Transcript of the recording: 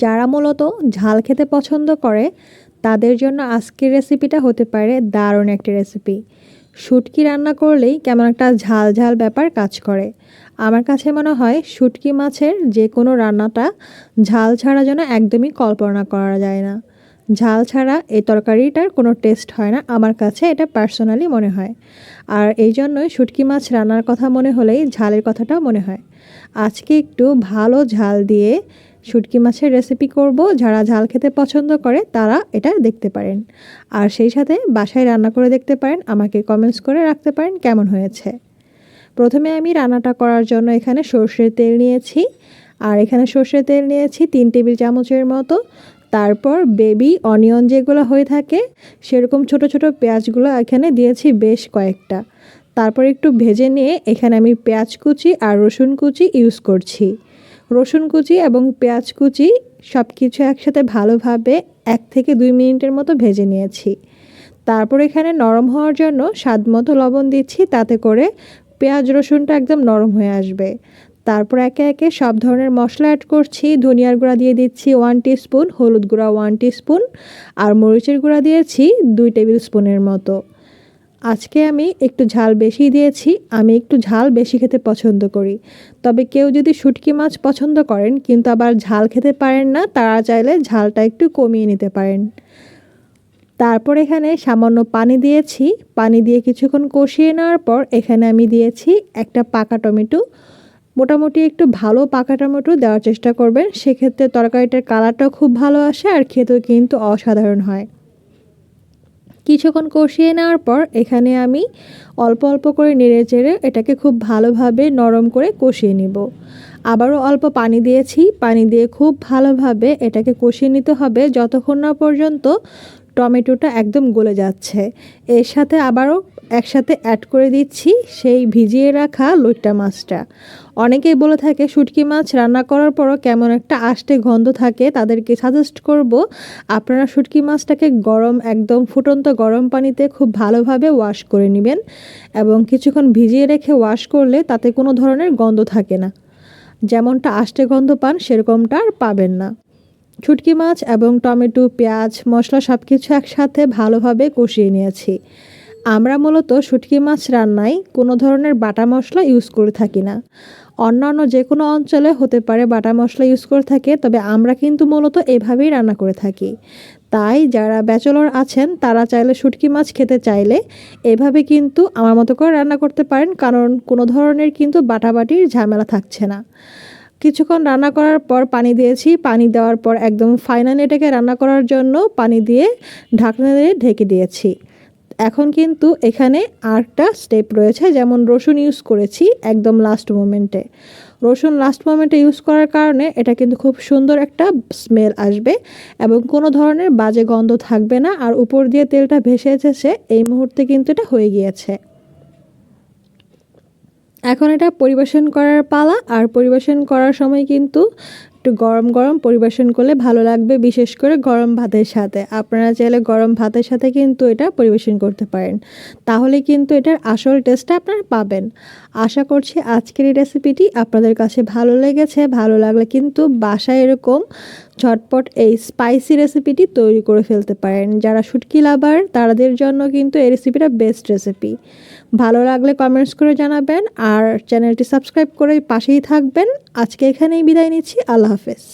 যারা মূলত ঝাল খেতে পছন্দ করে তাদের জন্য আজকের রেসিপিটা হতে পারে দারুণ একটা রেসিপি। শুটকি রান্না করলেই কেমন একটা ঝাল ঝাল ব্যাপার কাজ করে। আমার কাছে মনে হয় শুটকি মাছের যে কোনো রান্নাটা ঝাল ছাড়া যেন একদমই কল্পনা করা যায় না। ঝাল ছাড়া এই তরকারিটার কোনো টেস্ট হয় না, আমার কাছে এটা পার্সোনালি মনে হয়। আর এই জন্যই শুটকি মাছ রান্নার কথা মনে হলেই ঝালের কথাটাও মনে হয়। আজকে একটু ভালো ঝাল দিয়ে শুটকি মাছের রেসিপি করব। যারা ঝাল খেতে পছন্দ করে তারা এটা দেখতে পারেন, আর সেই সাথে বাসায় রান্না করে দেখতে পারেন, আমাকে কমেন্টস করে রাখতে পারেন কেমন হয়েছে। প্রথমে আমি রান্নাটা করার জন্য এখানে সর্ষের তেল নিয়েছি, আর এখানে সর্ষের তেল নিয়েছি 3 টেবিল চামচের মতো। তারপর বেবি অনিয়ন যেগুলো হয়ে থাকে সেরকম ছোট ছোট পেঁয়াজগুলো এখানে দিয়েছি বেশ কয়েকটা। তারপর একটু ভেজে নিয়ে এখানে আমি পেঁয়াজ কুচি আর রসুন কুচি ইউজ করছি। রসুন কুচি এবং পেঁয়াজ কুচি সব কিছু একসাথে ভালোভাবে 1 থেকে 2 মিনিটের মতো ভেজে নিয়েছি। তারপর এখানে নরম হওয়ার জন্য স্বাদ মতো লবণ দিচ্ছি, তাতে করে পেঁয়াজ রসুনটা একদম নরম হয়ে আসবে। তারপর একে একে সব ধরনের মশলা অ্যাড করছি। ধনিয়ার গুঁড়া দিয়ে দিচ্ছি 1 টিস্পুন, হলুদ গুঁড়া 1 টিস্পুন, আর মরিচের গুঁড়া দিয়েছি 2 টেবিল স্পুনের মতো। আজকে আমি একটু ঝাল বেশি দিয়েছি, আমি একটু ঝাল বেশি খেতে পছন্দ করি। তবে কেউ যদি শুটকি মাছ পছন্দ করেন কিন্তু আবার ঝাল খেতে পারেন না, তারা চাইলে ঝালটা একটু কমিয়ে নিতে পারেন। তারপর এখানে সামান্য পানি দিয়েছি। পানি দিয়ে কিছুক্ষণ কষিয়ে নেওয়ার পর এখানে আমি দিয়েছি একটা পাকা টমেটো। মোটামুটি একটু ভালো পাকা টমেটো দেওয়ার চেষ্টা করবেন, সেক্ষেত্রে তরকারিটার কালারটাও খুব ভালো আসে আর খেতেও কিন্তু অসাধারণ হয়। কিছুক্ষণ কষিয়ে নেওয়ার পর এখানে আমি অল্প অল্প করে নেড়ে চেড়ে এটাকে খুব ভালোভাবে নরম করে কষিয়ে নিব। আবারও অল্প পানি দিয়েছি, পানি দিয়ে খুব ভালোভাবে এটাকে কষিয়ে নিতে হবে যতক্ষণ না পর্যন্ত টমেটোটা একদম গলে যাচ্ছে। এর সাথে আবারও একসাথে অ্যাড করে দিচ্ছি সেই ভিজিয়ে রাখা লইট্টা মাছটা। অনেকেই বলে থাকে শুটকি মাছ রান্না করার পরও কেমন একটা আষ্টে গন্ধ থাকে, তাদেরকে সাজেস্ট করব আপনারা শুটকি মাছটাকে একদম ফুটন্ত গরম পানিতে খুব ভালোভাবে ওয়াশ করে নেবেন, এবং কিছুক্ষণ ভিজিয়ে রেখে ওয়াশ করলে তাতে কোনো ধরনের গন্ধ থাকে না। যেমনটা আষ্টে গন্ধ পান সেরকমটা আর পাবেন না। শুটকি মাছ এবং টমেটো, পেঁয়াজ, মশলা সব কিছু একসাথে ভালোভাবে কষিয়ে নিয়েছি। আমরা মূলত শুটকি মাছ রান্নায় কোনো ধরনের বাটা মশলা ইউজ করে থাকি না। অন্যান্য যে কোনো অঞ্চলে হতে পারে বাটা মশলা ইউজ করে থাকে, তবে আমরা কিন্তু মূলত এভাবেই রান্না করে থাকি। তাই যারা ব্যাচেলর আছেন তারা চাইলে শুটকি মাছ খেতে চাইলে এভাবে কিন্তু আমার মতো করে রান্না করতে পারেন, কারণ কোনো ধরনের কিন্তু বাটাবাটির ঝামেলা থাকছে না। কিছুক্ষণ রান্না করার পর পানি দিয়েছি, পানি দেওয়ার পর একদম ফাইনালি এটাকে রান্না করার জন্য পানি দিয়ে ঢাকনা দিয়ে ঢেকে দিয়েছি। এখন কিন্তু এখানে আরেকটা স্টেপ রয়েছে, যেমন রসুন ইউজ করেছি একদম লাস্ট মোমেন্টে। রসুন লাস্ট মোমেন্টে ইউজ করার কারণে এটা কিন্তু খুব সুন্দর একটা স্মেল আসবে এবং কোনো ধরনের বাজে গন্ধ থাকবে না, আর উপর দিয়ে তেলটা ভেসে এসেছে এই মুহূর্তে কিন্তু এটা হয়ে গিয়েছে। এখন এটা পরিবেশন করার পালা, আর পরিবেশন করার সময় কিন্তু একটু গরম গরম পরিবেশন করলে ভালো লাগবে, বিশেষ করে গরম ভাতের সাথে। আপনারা চাইলে গরম ভাতের সাথে কিন্তু এটা পরিবেশন করতে পারেন, তাহলে কিন্তু এটার আসল টেস্টটা আপনারা পাবেন। আশা করছি আজকের এই রেসিপিটি আপনাদের কাছে ভালো লেগেছে। ভালো লাগলে কিন্তু বাসায় এরকম ঝটপট এই স্পাইসি রেসিপিটি তৈরি করে ফেলতে পারেন। যারা শুটকি লাভার তাদের জন্য কিন্তু এই রেসিপিটা বেস্ট রেসিপি। ভালো লাগলে কমেন্টস করে জানাবেন, আর চ্যানেলটি সাবস্ক্রাইব করে পাশেই থাকবেন। আজকে এখানেই বিদায় নিচ্ছি। আল্লাহ হাফেজ।